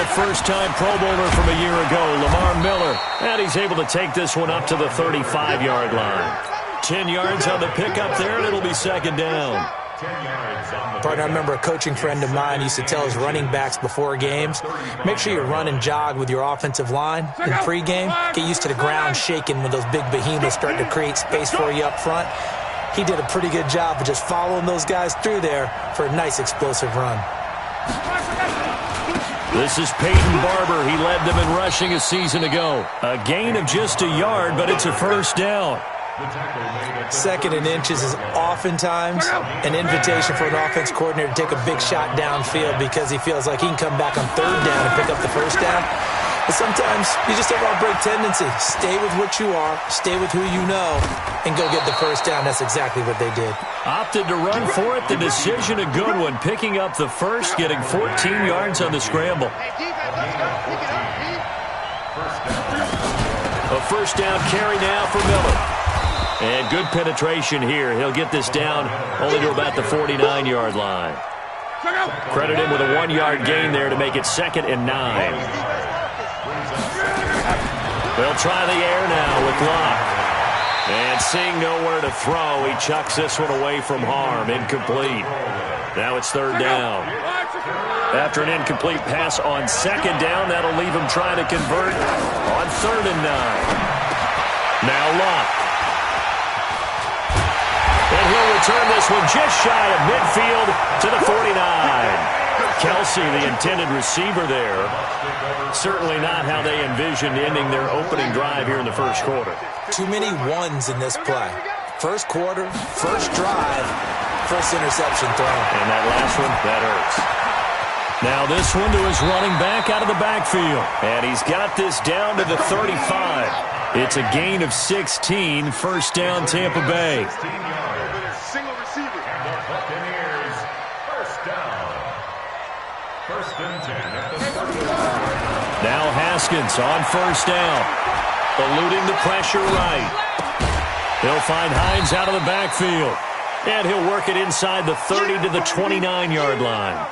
a first-time Pro Bowler from a year ago, Lamar Miller. And he's able to take this one up to the 35-yard line. 10 yards on the pickup there, and it'll be second down. Partner, I remember a coaching friend of mine used to tell his running backs before games, make sure you run and jog with your offensive line in pregame. Get used to the ground shaking when those big behemoths start to create space for you up front. He did a pretty good job of just following those guys through there for a nice explosive run. This is Peyton Barber. He led them in rushing a season ago. A gain of just a yard, but it's a first down. Second and inches is oftentimes an invitation for an offense coordinator to take a big shot downfield because he feels like he can come back on third down and pick up the first down. But sometimes you just have a break tendency. Stay with what you are, stay with who you know, and go get the first down. That's exactly what they did. Opted to run for it. The decision a good one. Picking up the first, getting 14 yards on the scramble. A first down carry now for Miller. And good penetration here. He'll get this down only to about the 49-yard line. Credit him with a 1-yard gain there to make it 2nd and 9. They'll try the air now with Locke. And seeing nowhere to throw, he chucks this one away from harm. Incomplete. Now it's 3rd down. After an incomplete pass on 2nd down, that'll leave him trying to convert on 3rd and 9. Now Locke. And he'll return this one just shy of midfield to the 49. Kelsey, the intended receiver there. Certainly not how they envisioned ending their opening drive here in the first quarter. Too many ones in this play. First quarter, first drive, first interception thrown. And that last one, that hurts. Now this one to his running back out of the backfield. And he's got this down to the 35. It's a gain of 16, first down Tampa Bay. Now Haskins on first down. Eluding the pressure right. He'll find Hines out of the backfield. And he'll work it inside the 30 to the 29-yard line.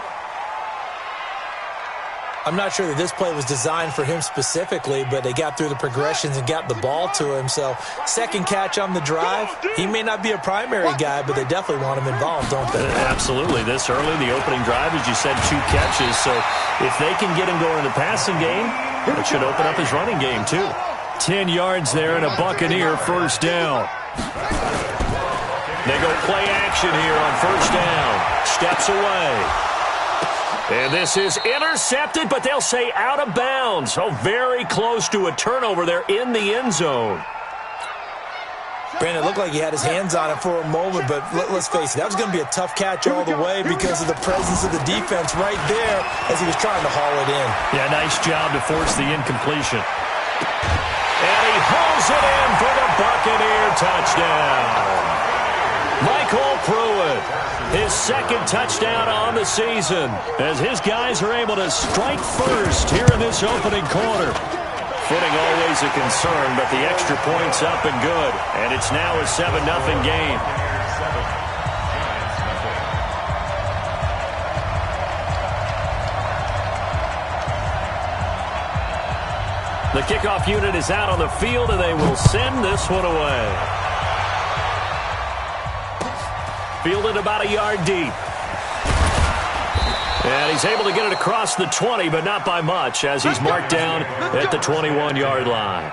I'm not sure that this play was designed for him specifically, but they got through the progressions and got the ball to him. So, second catch on the drive. He may not be a primary guy, but they definitely want him involved, don't they? Absolutely. This early, the opening drive, as you said, 2 catches. So, if they can get him going in the passing game, it should open up his running game, too. 10 yards there and a Buccaneer first down. They go play action here on first down. Steps away. And this is intercepted, but they'll say out of bounds. Oh, very close to a turnover there in the end zone. Brandon, it looked like he had his hands on it for a moment, but let's face it, that was going to be a tough catch all the way because of the presence of the defense right there as he was trying to haul it in. Yeah, nice job to force the incompletion. And he hauls it in for the Buccaneer touchdown. Michael Pruitt, his 2nd touchdown on the season, as his guys are able to strike first here in this opening quarter. Footing always a concern, but the extra point's up and good, and it's now a 7-0 game. The kickoff unit is out on the field, and they will send this one away. Fielded about a yard deep. And he's able to get it across the 20, but not by much, as he's marked down at the 21-yard line.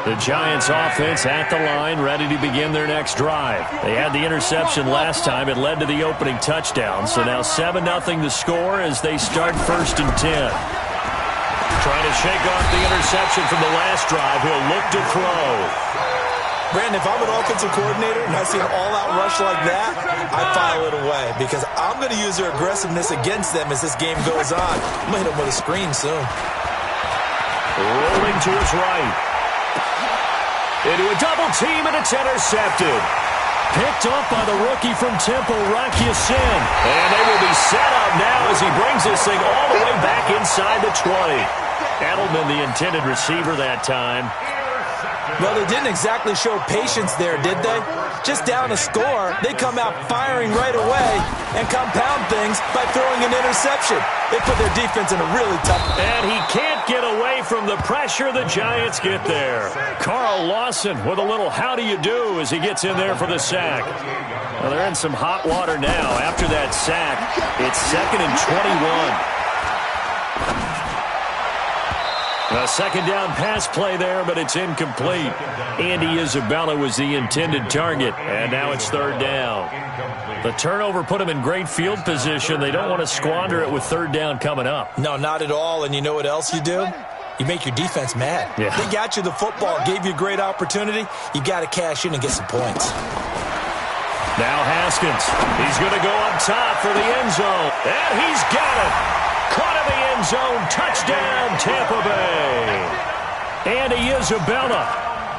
The Giants offense at the line, ready to begin their next drive. They had the interception last time. It led to the opening touchdown. So now 7-0 the score as they start 1st and 10. Trying to shake off the interception from the last drive. He'll look to throw. Brandon, if I'm an offensive coordinator and I see an all-out rush like that, I file it away because I'm going to use their aggressiveness against them as this game goes on. I'm going to hit them with a screen soon. Rolling to his right. Into a double team, and it's intercepted. Picked off by the rookie from Temple, Rocky Sin. And they will be set up now as he brings this thing all the way back inside the 20. Edelman, the intended receiver that time. Well, they didn't exactly show patience there, did they? Just down a score, they come out firing right away and compound things by throwing an interception. They put their defense in a really tough... And he can't get away from the pressure the Giants get there. Carl Lawson with a little how do you do as he gets in there for the sack. Well, they're in some hot water now. After that sack, it's 2nd and 21. A second down pass play there, but it's incomplete. Andy Isabella was the intended target, and now it's 3rd down. The turnover put them in great field position. They don't want to squander it with 3rd down coming up. No, not at all, and you know what else you do? You make your defense mad. Yeah. They got you the football, gave you a great opportunity. You got to cash in and get some points. Now Haskins. He's going to go up top for the end zone, and he's got it. Caught in the end zone. Touchdown, Tampa Bay. Andy Isabella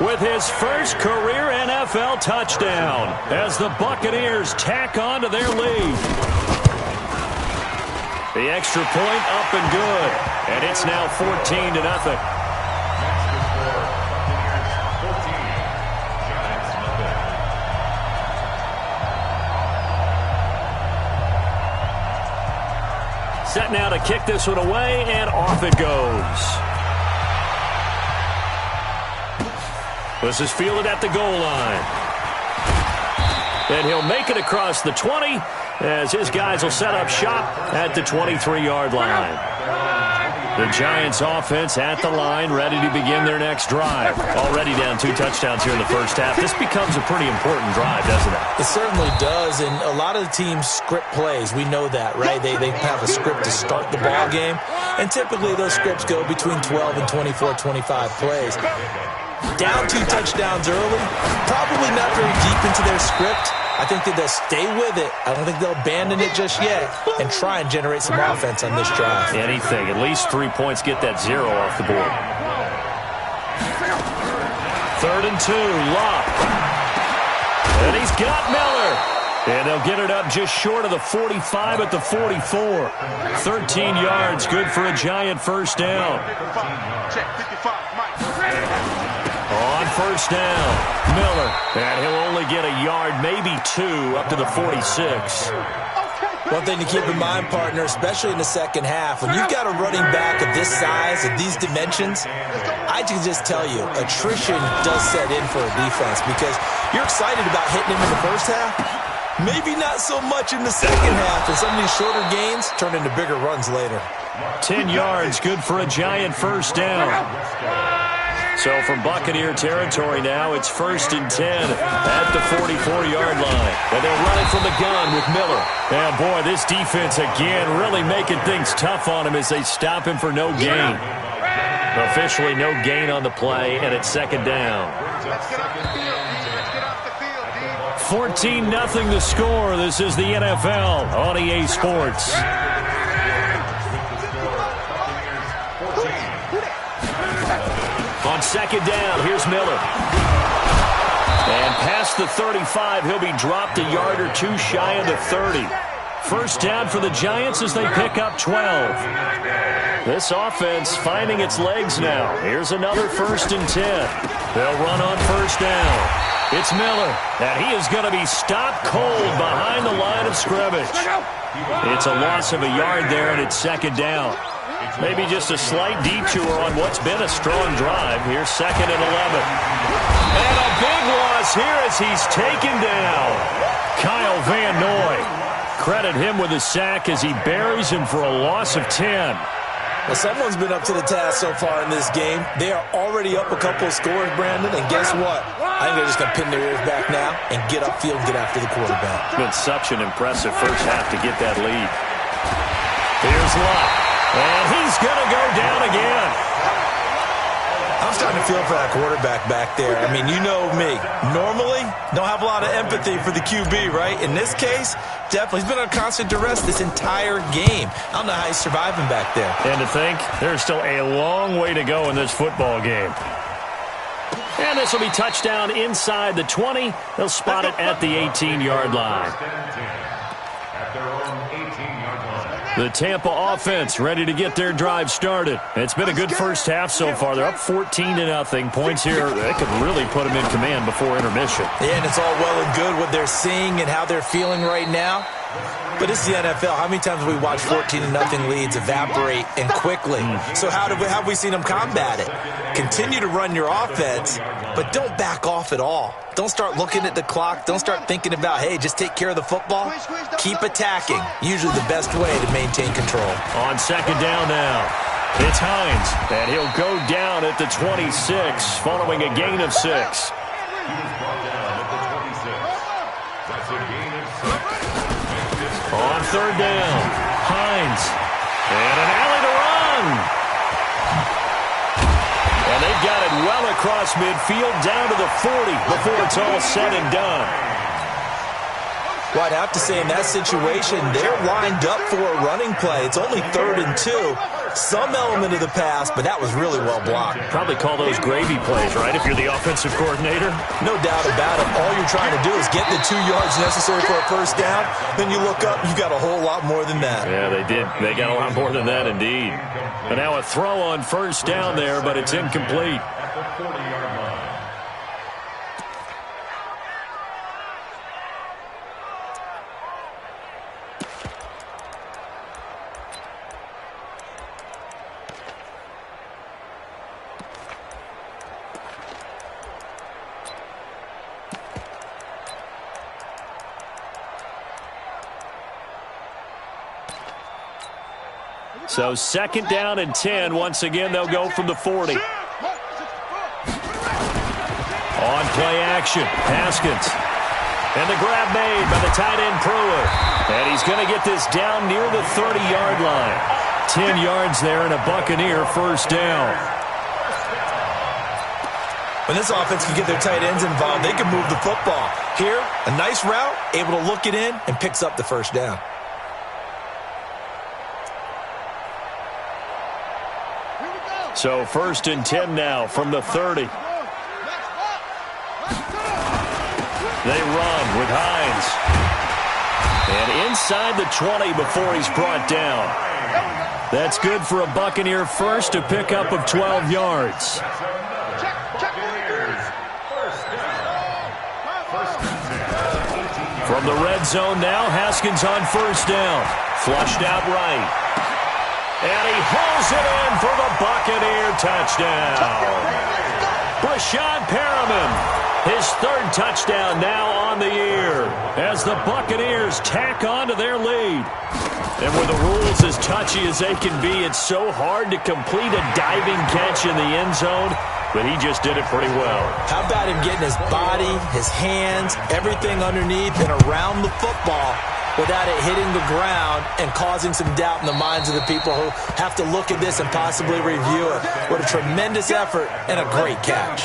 with his first career NFL touchdown as the Buccaneers tack on to their lead. The extra point up and good, and it's now 14-0. Set now to kick this one away, and off it goes. This is fielded at the goal line. And he'll make it across the 20 as his guys will set up shop at the 23-yard line. The Giants offense at the line, ready to begin their next drive. Already down 2 touchdowns here in the first half. This becomes a pretty important drive, doesn't it? It certainly does, and a lot of the teams script plays. We know that, right? They have a script to start the ball game, and typically those scripts go between 12 and 24, 25 plays. Down 2 touchdowns early, probably not very deep into their script. I think that they'll stay with it. I don't think they'll abandon it just yet and try and generate some offense on this drive. Anything. At least 3 points, get that 0 off the board. 3rd and 2, Locke. And he's got Miller. And they'll get it up just short of the 45 at the 44. 13 yards, good for a Giant first down. On first down, Miller. And he'll only get a yard, maybe 2, up to the 46. One thing to keep in mind, partner, especially in the second half, when you've got a running back of this size, of these dimensions, I can just tell you, attrition does set in for a defense because you're excited about hitting him in the first half. Maybe not so much in the second half, and some of these shorter gains turn into bigger runs later. 10 yards, good for a Giant first down. So from Buccaneer territory now, it's 1st and 10 at the 44-yard line. And they'll run it from the gun with Miller. And boy, this defense again really making things tough on him as they stop him for no gain. Officially no gain on the play, and it's 2nd down. 14-0 the score. This is the NFL on EA Sports. On 2nd down, here's Miller. And past the 35, he'll be dropped a yard or 2 shy of the 30. First down for the Giants as they pick up 12. This offense finding its legs now. Here's another 1st and 10. They'll run on first down. It's Miller, and he is going to be stopped cold behind the line of scrimmage. It's a loss of a yard there, and it's 2nd down. Maybe just a slight detour on what's been a strong drive. Here's 2nd and 11. And a big loss here as he's taken down. Kyle Van Noy. Credit him with a sack as he buries him for a loss of 10. Well, someone's been up to the task so far in this game. They are already up a couple of scores, Brandon, and guess what? I think they're just going to pin their ears back now and get upfield and get after the quarterback. It's been such an impressive first half to get that lead. Here's Locke, and he's going to go down again. I'm starting to feel for that quarterback back there. I mean, you know me. Normally, don't have a lot of empathy for the QB, right? In this case, definitely. He's been under constant duress this entire game. I don't know how he's surviving back there. And to think, there's still a long way to go in this football game. And this will be touchdown inside the 20. They'll spot it at the 18-yard line. The Tampa offense ready to get their drive started. It's been a good first half so far. They're up 14-0. Points here, they could really put them in command before intermission. Yeah, and it's all well and good what they're seeing and how they're feeling right now. But it's the NFL. How many times have we watched 14-0 leads evaporate and quickly? So how have we seen them combat it? Continue to run your offense, but don't back off at all. Don't start looking at the clock. Don't start thinking about, hey, just take care of the football. Keep attacking. Usually the best way to maintain control. On second down now, it's Hines, and he'll go down at the 26 following a gain of 6. On third down, Hines, and an alley to run. And they've got it well across midfield down to the 40 before it's all said and done. Well, I'd have to say in that situation, they're lined up for a running play. It's only 3rd and 2. Some element of the pass, but that was really well blocked. Probably call those gravy plays, right, if you're the offensive coordinator? No doubt about it. All you're trying to do is get the 2 yards necessary for a first down. Then you look up, you got a whole lot more than that. Yeah, they did. They got a lot more than that, indeed. And now a throw on first down there, but it's incomplete. So second down and 10. Once again, they'll go from the 40. On play action, Haskins. And the grab made by the tight end Pruitt. And he's going to get this down near the 30-yard line. 10 yards there and a Buccaneer first down. When this offense can get their tight ends involved, they can move the football. Here, a nice route, able to look it in, and picks up the first down. So first and 10 now from the 30. They run with Hines. And inside the 20 before he's brought down. That's good for a Buccaneer first, a pickup of 12 yards. From the red zone now, Haskins on first down. Flushed out right. And he pulls it in for the Buccaneer touchdown. Brashad Perriman, his 3rd touchdown now on the year as the Buccaneers tack on to their lead. And with the rules as touchy as they can be, it's so hard to complete a diving catch in the end zone, but he just did it pretty well. How about him getting his body, his hands, everything underneath and around the football without it hitting the ground and causing some doubt in the minds of the people who have to look at this and possibly review it. What a tremendous effort and a great catch.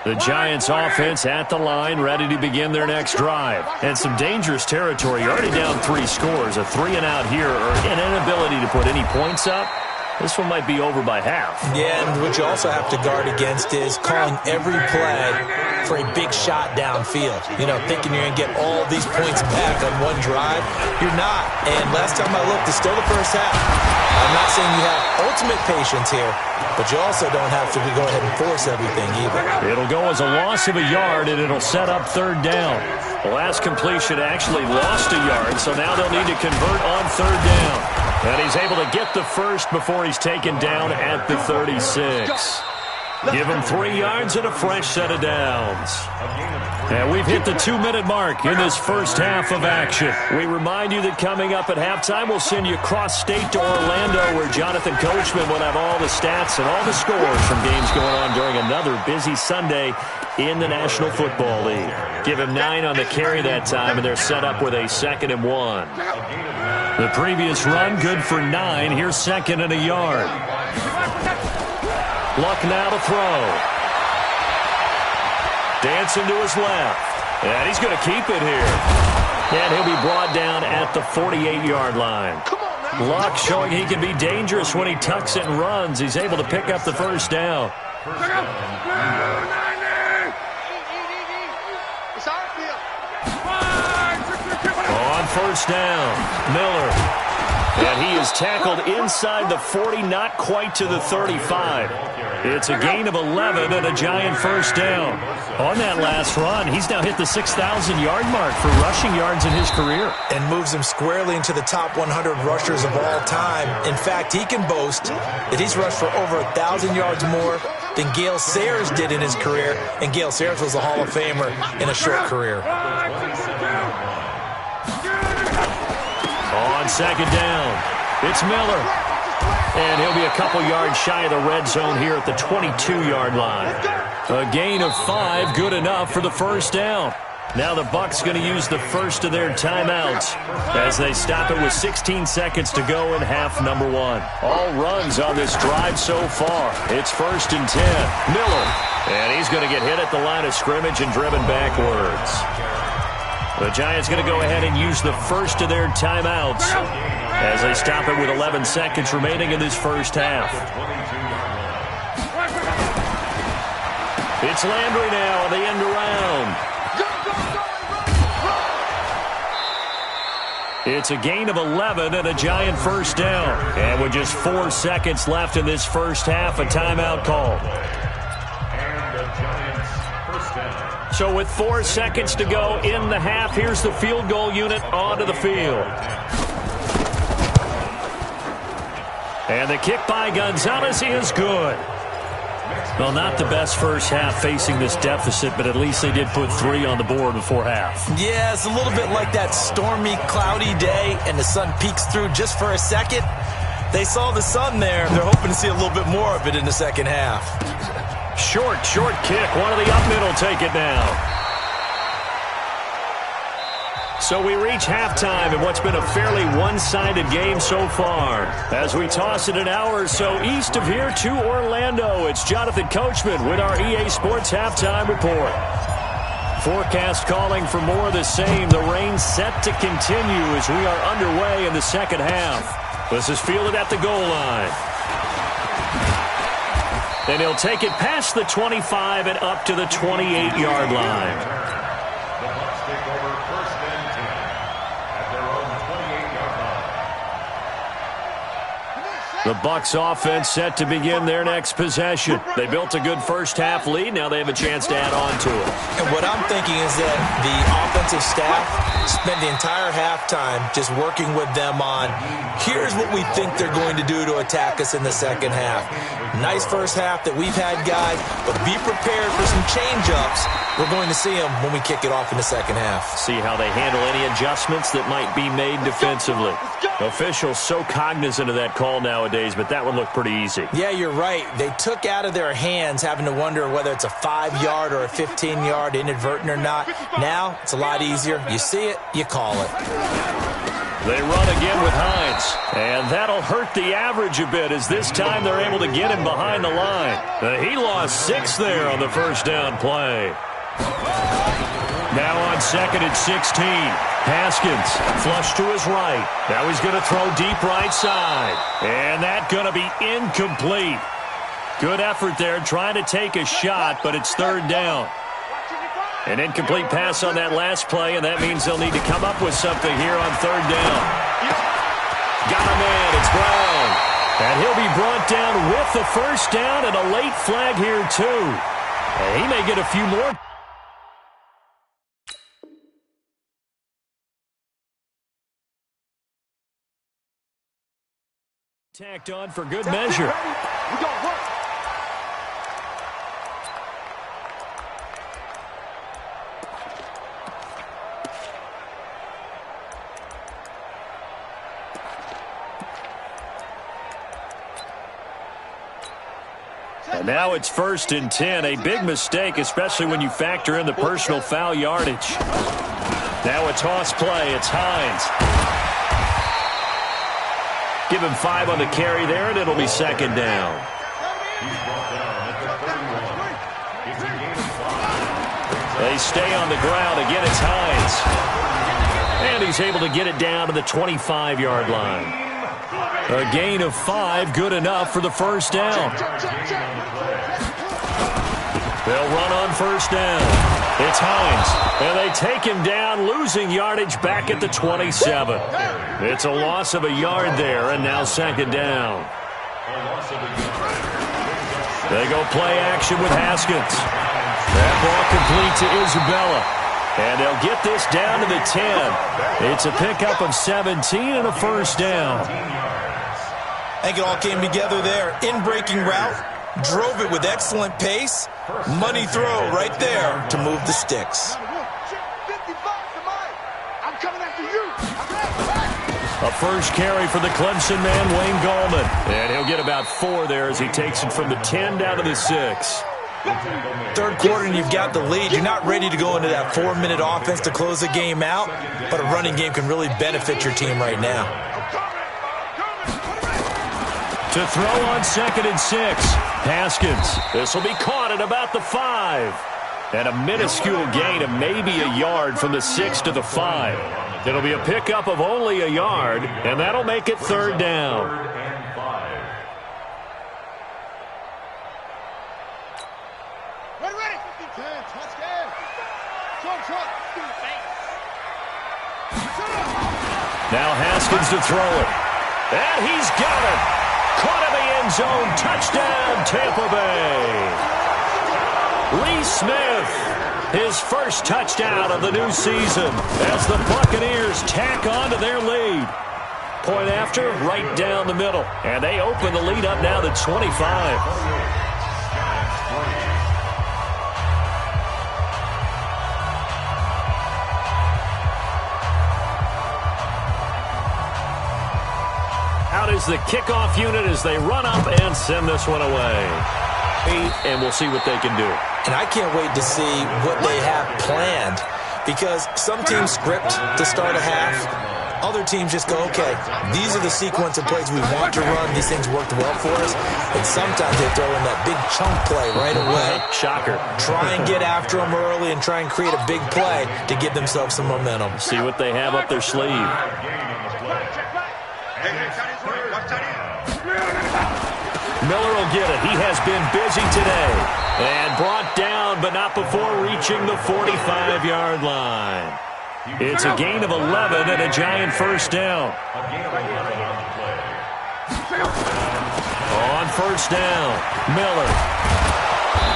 The Giants offense at the line, ready to begin their next drive. And some dangerous territory. You're already down 3 scores. A 3-and-out here or an inability to put any points up. This one might be over by half. Yeah, and what you also have to guard against is calling every play for a big shot downfield. You know, thinking you're going to get all these points back on one drive. You're not. And last time I looked, it's still the first half. I'm not saying you have ultimate patience here, but you also don't have to go ahead and force everything either. It'll go as a loss of a yard, and it'll set up 3rd down. The last completion actually lost a yard, so now they'll need to convert on 3rd down. And he's able to get the first before he's taken down at the 36. Give him 3 yards and a fresh set of downs. And we've hit the 2-minute mark in this first half of action. We remind you that coming up at halftime, we'll send you cross-state to Orlando, where Jonathan Coachman will have all the stats and all the scores from games going on during another busy Sunday in the National Football League. Give him 9 on the carry that time, and they're set up with a 2nd and 1. The previous run, good for 9. Here's 2nd and a yard. Luck now to throw. Dancing to his left. And he's going to keep it here. And he'll be brought down at the 48-yard line. Luck showing he can be dangerous when he tucks it and runs. He's able to pick up the first down. first down. Miller. And he is tackled inside the 40, not quite to the 35. It's a gain of 11 and a Giant first down. On that last run, he's now hit the 6,000-yard mark for rushing yards in his career. And moves him squarely into the top 100 rushers of all time. In fact, he can boast that he's rushed for over 1,000 yards more than Gale Sayers did in his career. And Gale Sayers was a Hall of Famer in a short career. On second down, it's Miller. And he'll be a couple yards shy of the red zone here at the 22-yard line. A gain of 5, good enough for the first down. Now the Bucs going to use the first of their timeouts as they stop it with 16 seconds to go in half number 1. All runs on this drive so far. It's 1st and 10. Miller. And he's going to get hit at the line of scrimmage and driven backwards. The Giants going to go ahead and use the first of their timeouts as they stop it with 11 seconds remaining in this first half. It's Landry now on the end around. It's a gain of 11 and a Giant first down. And with just 4 seconds left in this first half, a timeout call. So with 4 seconds to go in the half, here's the field goal unit onto the field. And the kick by Gonzalez is good. Well, not the best first half facing this deficit, but at least they did put 3 on the board before half. Yeah, it's a little bit like that stormy, cloudy day, and the sun peeks through just for a second. They saw the sun there. They're hoping to see a little bit more of it in the second half. Short kick. One of the up mid will take it now. So we reach halftime in what's been a fairly one-sided game so far. As we toss it an hour or so east of here to Orlando, it's Jonathan Coachman with our EA Sports Halftime Report. Forecast calling for more of the same. The rain set to continue as we are underway in the second half. This is fielded at the goal line. And he'll take it past the 25 and up to the 28-yard line. The Bucs take over 1st and 10 at their own 28-yard line. The Bucs offense set to begin their next possession. They built a good first half lead. Now they have a chance to add on to it. And what I'm thinking is that the offensive staff spent the entire halftime just working with them on, here's what we think they're going to do to attack us in the second half. Nice first half that we've had, guys, but be prepared for some change-ups. We're going to see them when we kick it off in the second half. See how they handle any adjustments that might be made defensively. Officials so cognizant of that call nowadays, but that one looked pretty easy. Yeah, you're right. They took out of their hands having to wonder whether it's a 5-yard or a 15-yard inadvertent or not. Now, it's a lot easier. You see it, you call it. They run again with Hines, and that'll hurt the average a bit as this time they're able to get him behind the line. He lost 6 there on the first down play. Now on second and 16. Haskins flush to his right. Now he's going to throw deep right side. And that's going to be incomplete. Good effort there trying to take a shot, but it's third down. An incomplete pass on that last play, and that means they'll need to come up with something here on third down. Got him in. It's Brown. And he'll be brought down with the first down and a late flag here, too. And he may get a few more. Tacked on for good measure. We got work. And now it's 1st and 10. A big mistake, especially when you factor in the personal foul yardage. Now a toss play. It's Hines. Give him 5 on the carry there, and it'll be second down. They stay on the ground. Again, it's Hines. And he's able to get it down to the 25-yard line. A gain of 5, good enough for the first down. They'll run on first down. It's Hines, and they take him down, losing yardage back at the 27. It's a loss of a yard there, and now second down. They go play action with Haskins. That ball complete to Isabella, and they'll get this down to the 10. It's a pickup of 17 and a first down. I think it all came together there. In-breaking route, drove it with excellent pace. Money throw right there to move the sticks. A first carry for the Clemson man, Wayne Gallman. And he'll get about 4 there as he takes it from the 10 down to the 6. Third quarter and you've got the lead. You're not ready to go into that 4-minute offense to close the game out, but a running game can really benefit your team right now. To throw on 2nd and 6. Haskins. This will be caught at about the 5. And a minuscule gain of maybe a yard from the 6 to the 5. It'll be a pickup of only a yard, and that'll make it third down. Now Haskins to throw it. And he's got it. Caught in the end zone. Touchdown, Tampa Bay. Lee Smith, his first touchdown of the new season as the Buccaneers tack on to their lead. Point after, right down the middle. And they open the lead up now to 25. Out is the kickoff unit as they run up and send this one away. And we'll see what they can do. And I can't wait to see what they have planned, because some teams script to start a half. Other teams just go, okay, these are the sequence of plays we want to run. These things worked well for us. And sometimes they throw in that big chunk play right away. Shocker. Try and get after them early and try and create a big play to give themselves some momentum. See what they have up their sleeve. Miller will get it. He has been busy today. And brought down, but not before reaching the 45-yard line. It's a gain of 11 and a giant first down. On first down, Miller.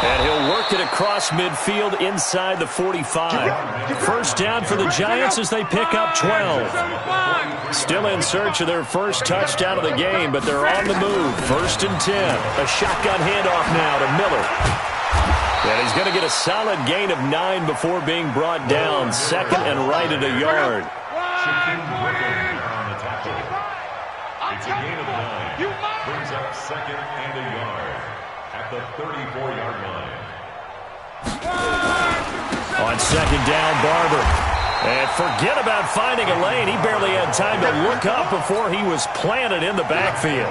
And he'll work it across midfield inside the 45. First down for the Giants as they pick up 12. Still in search of their first touchdown of the game, but they're on the move. First and 10. A shotgun handoff now to Miller. And he's going to get a solid gain of 9 before being brought down. Second and right at a yard. It's a gain of 9. Brings up second and a yard at the 34-yard line. On second down, Barber. And forget about finding a lane. He barely had time to look up before he was planted in the backfield.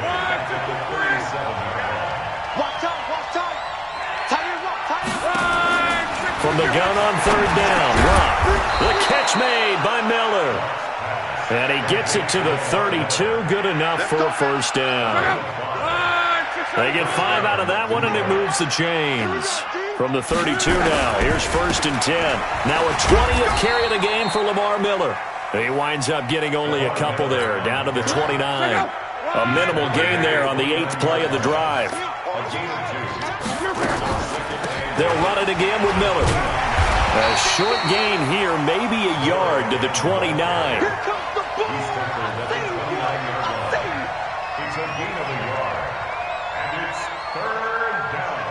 From the gun on third down, Rock. The catch made by Miller. And he gets it to the 32. Good enough for a first down. They get 5 out of that one, and it moves the chains. From the 32 now, here's first and 10. Now a 20th carry of the game for Lamar Miller. He winds up getting only a couple there, down to the 29. A minimal gain there on the 8th play of the drive. They'll run it again with Miller. A short gain here, maybe a yard to the 29. It's a gain of a yard, and it's third down.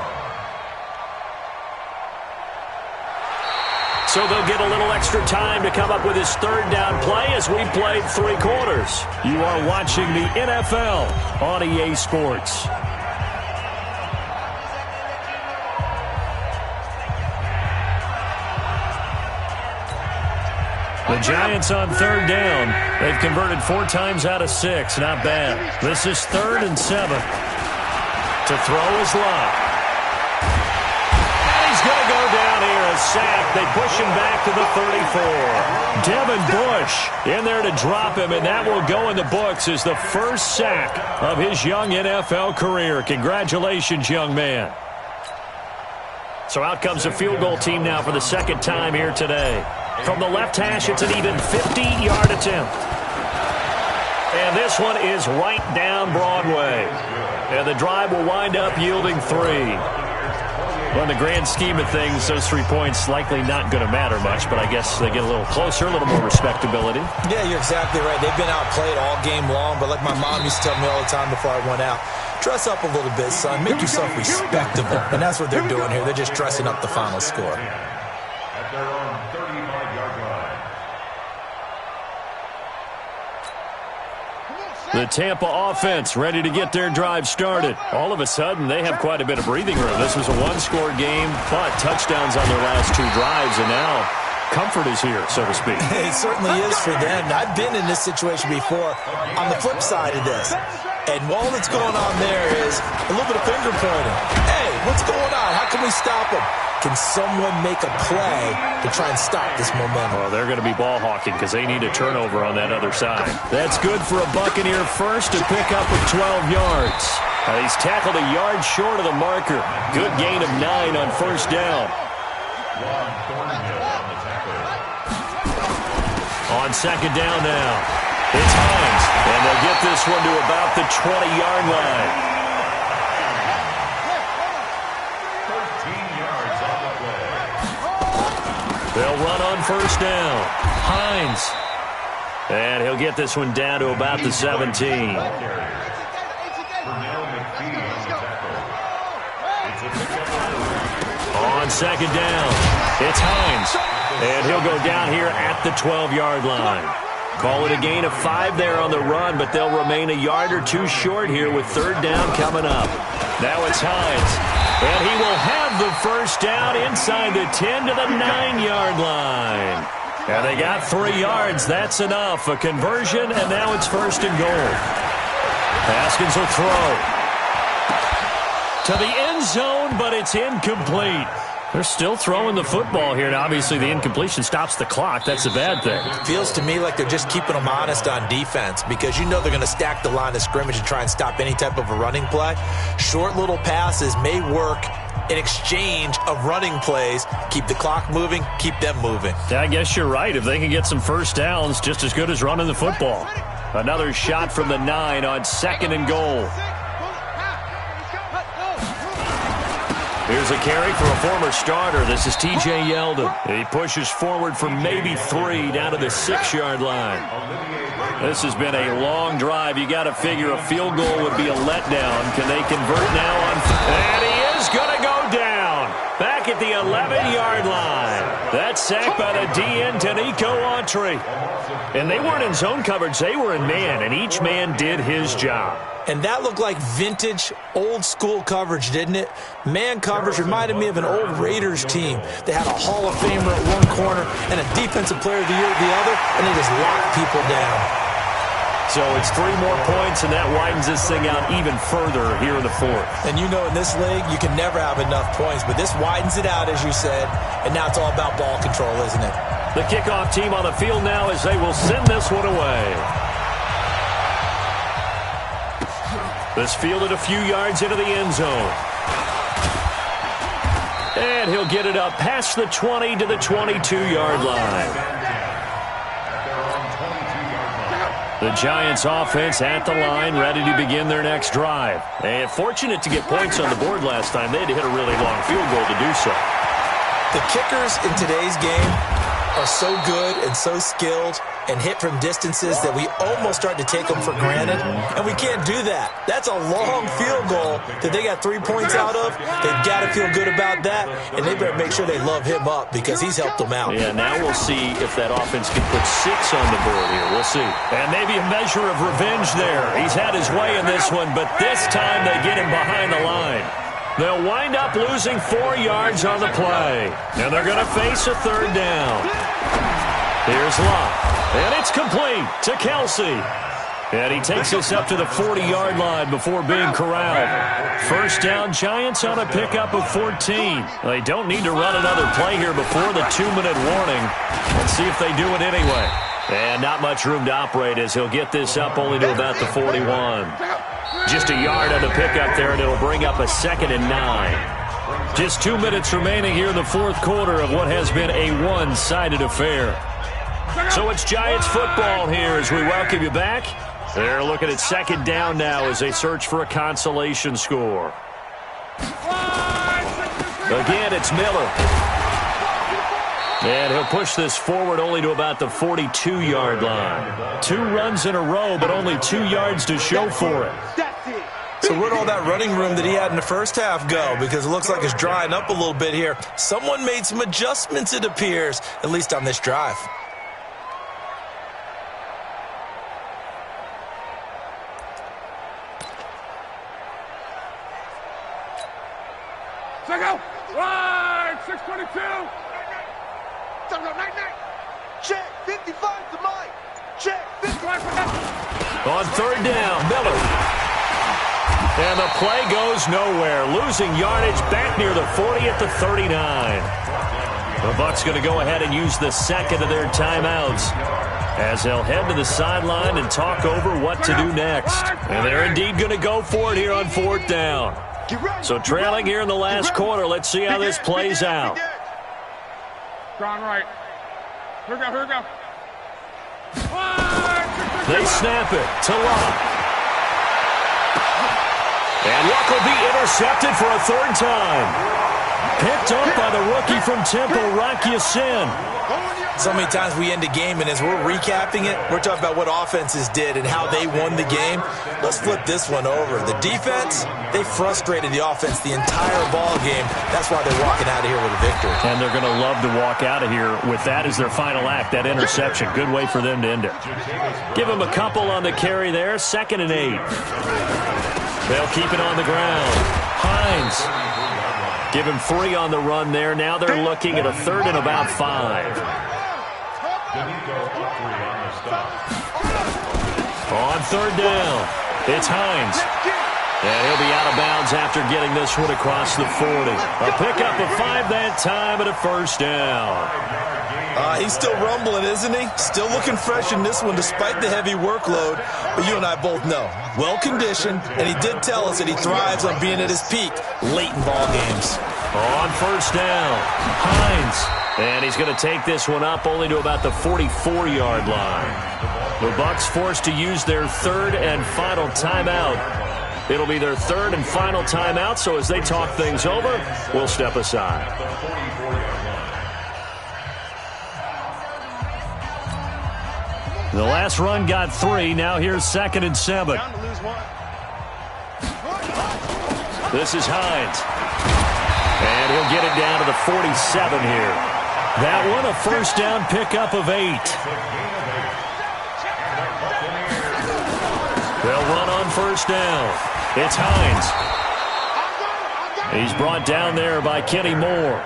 So they'll get a little extra time to come up with his third down play as we've played 3 quarters. You are watching the NFL on EA Sports. The Giants on third down. They've converted 4 times out of 6. Not bad. This is third and 7. To throw is Lott. And he's going to go down here. A sack. They push him back to the 34. Devin Bush in there to drop him, and that will go in the books as the first sack of his young NFL career. Congratulations, young man. So out comes a field goal team now for the second time here today. From the left hash, it's an even 50-yard attempt. And this one is right down Broadway. And the drive will wind up yielding 3. Well, in the grand scheme of things, those 3 points likely not going to matter much, but I guess they get a little closer, a little more respectability. Yeah, you're exactly right. They've been outplayed all game long, but like my mom used to tell me all the time before I went out, dress up a little bit, son. Make yourself respectable. And that's what they're doing here. They're just dressing up the final score. At their own 35-yard line. The Tampa offense ready to get their drive started. All of a sudden, they have quite a bit of breathing room. This was a one-score game, but touchdowns on their last 2 drives, and now comfort is here, so to speak. It certainly is for them. I've been in this situation before on the flip side of this. And all that's going on there is a little bit of finger pointing. Hey, what's going on? How can we stop them? Can someone make a play to try and stop this momentum? Well, they're going to be ball hawking because they need a turnover on that other side. That's good for a Buccaneer first to pick up with 12 yards. He's tackled a yard short of the marker. Good gain of 9 on first down. On second down now, it's Hines, and they'll get this one to about the 20-yard line. 13 yards on the play. They'll run on first down. Hines, and he'll get this one down to about the 17. On second down, it's Hines, and he'll go down here at the 12-yard line. Call it a gain of 5 there on the run, but they'll remain a yard or 2 short here with third down coming up. Now it's Hines, and he will have the first down inside the 10 to the 9-yard line. And they got 3 yards. That's enough. A conversion, and now it's first and goal. Haskins will throw to the end zone, but it's incomplete. They're still throwing the football here, and obviously the incompletion stops the clock. That's a bad thing. Feels to me like they're just keeping them honest on defense because you know they're going to stack the line of scrimmage and try and stop any type of a running play. Short little passes may work in exchange of running plays. Keep the clock moving, keep them moving. Yeah, I guess you're right. If they can get some first downs, just as good as running the football. Another shot from the 9 on second and goal. Here's a carry for a former starter. This is T.J. Yeldon. He pushes forward for maybe 3 down to the 6-yard line. This has been a long drive. You got to figure a field goal would be a letdown. Can they convert now on? And he is going to go down. Back at the 11-yard line. That's sacked by the DN, Tanico Autry. And they weren't in zone coverage. They were in man, and each man did his job. And that looked like vintage, old-school coverage, didn't it? Man coverage reminded me of an old Raiders team. They had a Hall of Famer at one corner and a Defensive Player of the Year at the other, and they just locked people down. So it's 3 more points, and that widens this thing out even further here in the 4th. And you know in this league, you can never have enough points, but this widens it out, as you said, and now it's all about ball control, isn't it? The kickoff team on the field now as they will send this one away. This fielded a few yards into the end zone. And he'll get it up past the 20 to the 22-yard line. The Giants offense at the line, ready to begin their next drive. And fortunate to get points on the board last time. They had to hit a really long field goal to do so. The kickers in today's game are so good and so skilled and hit from distances that we almost start to take them for granted, and we can't do that. That's a long field goal that they got 3 points out of. They've got to feel good about that, and they better make sure they love him up because he's helped them out. Yeah, now we'll see if that offense can put 6 on the board here. We'll see. And maybe a measure of revenge there. He's had his way in this one, but this time they get him behind the line. They'll wind up losing 4 yards on the play. And they're going to face a third down. Here's Locke. And it's complete to Kelsey. And he takes us up to the 40-yard line before being corralled. First down, Giants on a pickup of 14. They don't need to run another play here before the 2-minute warning. Let's see if they do it anyway. And not much room to operate as he'll get this up only to about the 41. Just a yard on the pickup there, and it'll bring up a 2nd and 9. Just 2 minutes remaining here in the fourth quarter of what has been a one-sided affair. So it's Giants football here as we welcome you back. They're looking at second down now as they search for a consolation score. Again, it's Miller. And he'll push this forward only to about the 42-yard line. 2 runs in a row, but only 2 yards to show for it. So where'd all that running room that he had in the first half go? Because it looks like it's drying up a little bit here. Someone made some adjustments, it appears, at least on this drive. Go! Right! 622! Check! 55 to Mike! Check! 55 for that! On third down, Miller. And the play goes nowhere. Losing yardage back near the 40 at the 39. The Bucs going to go ahead and use the second of their timeouts as they'll head to the sideline and talk over what to do next. And they're indeed going to go for it here on fourth down. So trailing here in the last quarter, let's see how this plays out. Gone right. Here we go. They snap it to Luck. And Luck will be intercepted for a third time. Picked up by the rookie from Temple, Rocky Sin. So many times we end a game, and as we're recapping it, we're talking about what offenses did and how they won the game. Let's flip this one over. The defense, they frustrated the offense the entire ball game. That's why they're walking out of here with a victory. And they're going to love to walk out of here with that as their final act, that interception. Good way for them to end it. Give them a couple on the carry there, 2nd and 8. They'll keep it on the ground. Hines. Give him 3 on the run there. Now they're looking at a 3rd and about 5. On third down, it's Hines. And he'll be out of bounds after getting this one across the 40. A pickup of 5 that time and a first down. He's still rumbling, isn't he? Still looking fresh in this one despite the heavy workload. But you and I both know, well-conditioned, and he did tell us that he thrives on being at his peak late in ball games. On first down, Hines. And he's going to take this one up only to about the 44-yard line. The Bucs forced to use their 3rd and final timeout. It'll be their 3rd and final timeout, so as they talk things over, we'll step aside. The last run got 3. Now here's 2nd and 7. This is Hines. And he'll get it down to the 47 here. That one a first down pickup of 8. They'll run on first down. It's Hines. He's brought down there by Kenny Moore.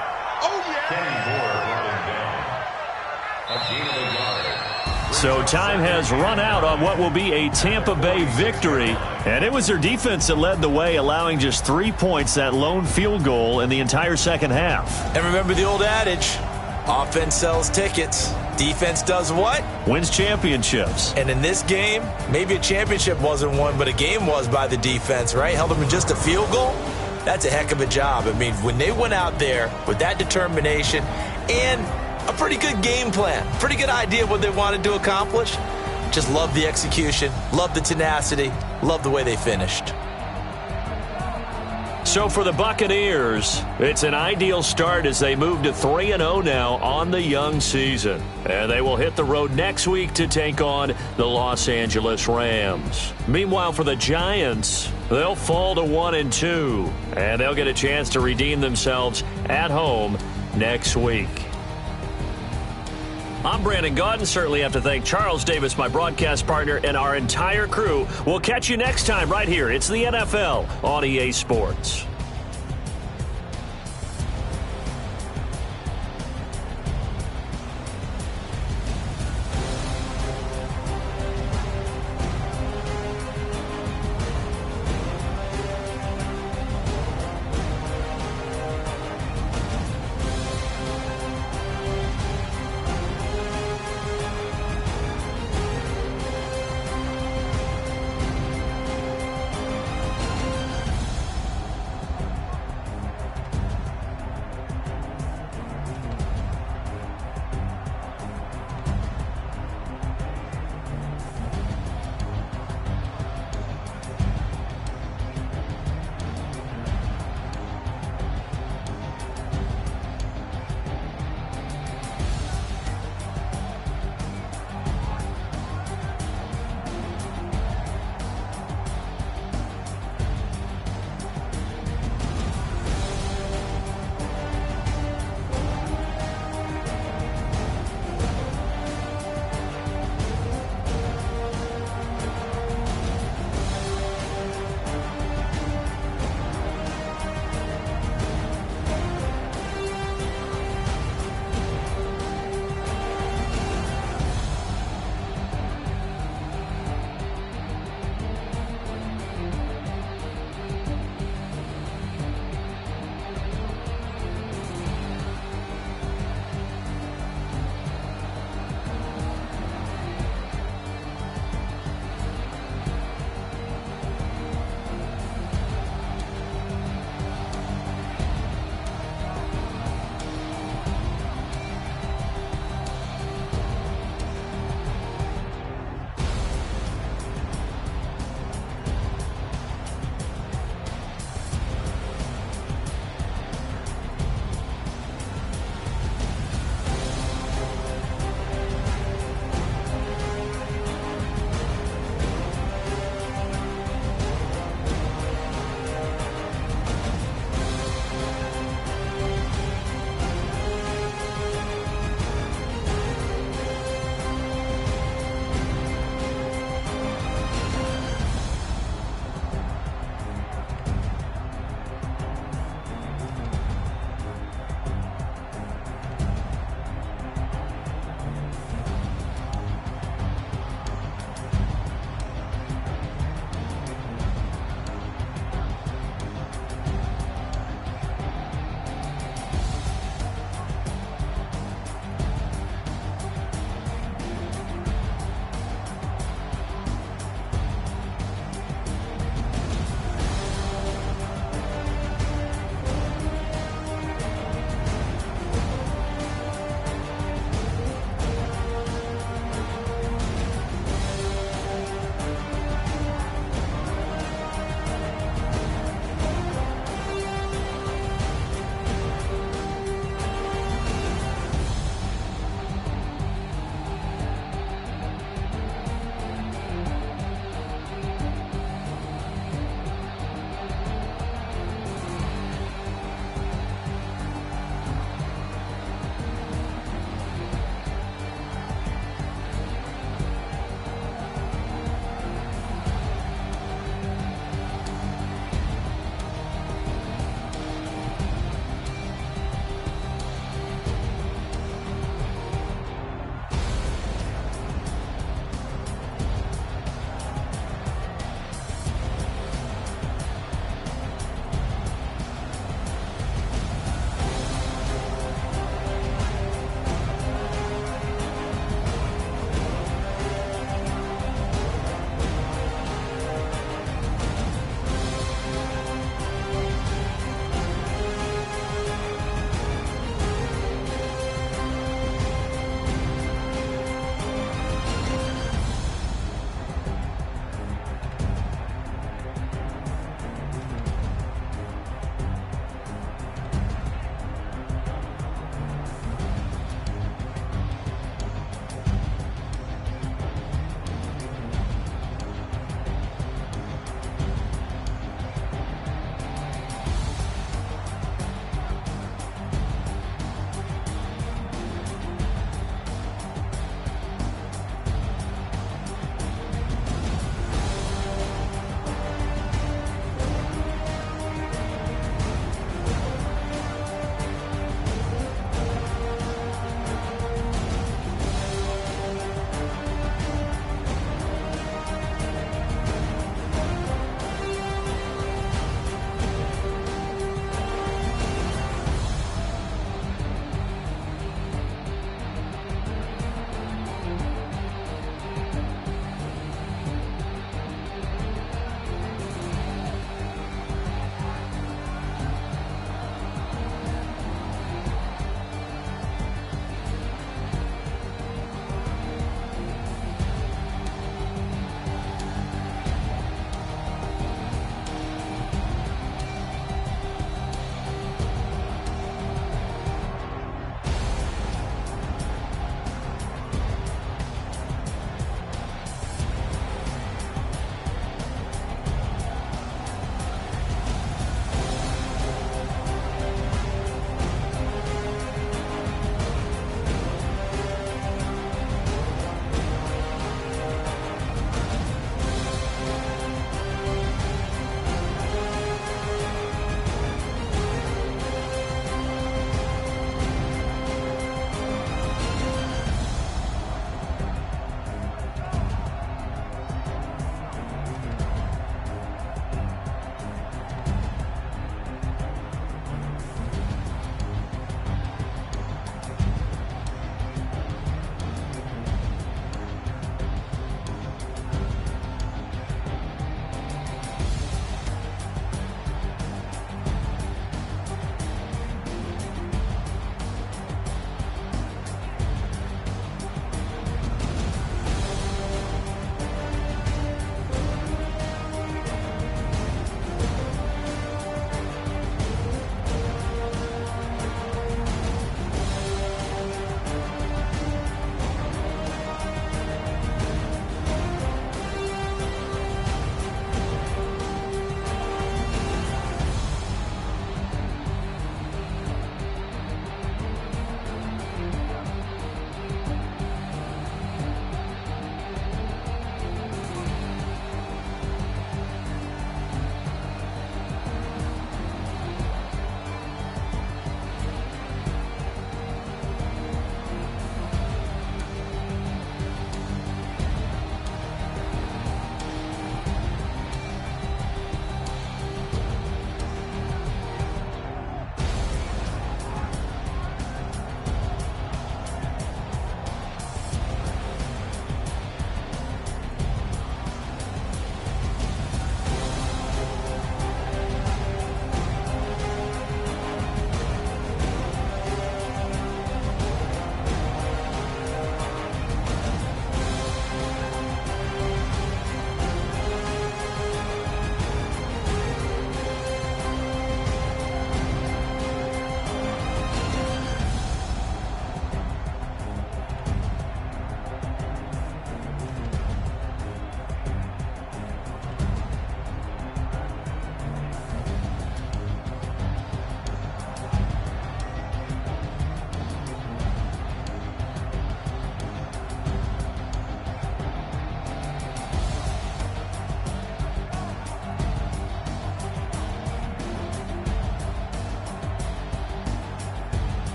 So time has run out on what will be a Tampa Bay victory. And it was their defense that led the way, allowing just 3 points, that lone field goal in the entire second half. And remember the old adage, offense sells tickets. Defense does what? Wins championships. And in this game, maybe a championship wasn't won, but a game was by the defense, right? Held them to just a field goal. That's a heck of a job. I mean, when they went out there with that determination and a pretty good game plan, pretty good idea of what they wanted to accomplish, just love the execution, love the tenacity, love the way they finished. So for the Buccaneers, it's an ideal start as they move to 3-0 now on the young season. And they will hit the road next week to take on the Los Angeles Rams. Meanwhile, for the Giants, they'll fall to 1-2. And they'll get a chance to redeem themselves at home next week. I'm Brandon Gaudin. Certainly have to thank Charles Davis, my broadcast partner, and our entire crew. We'll catch you next time right here. It's the NFL on EA Sports.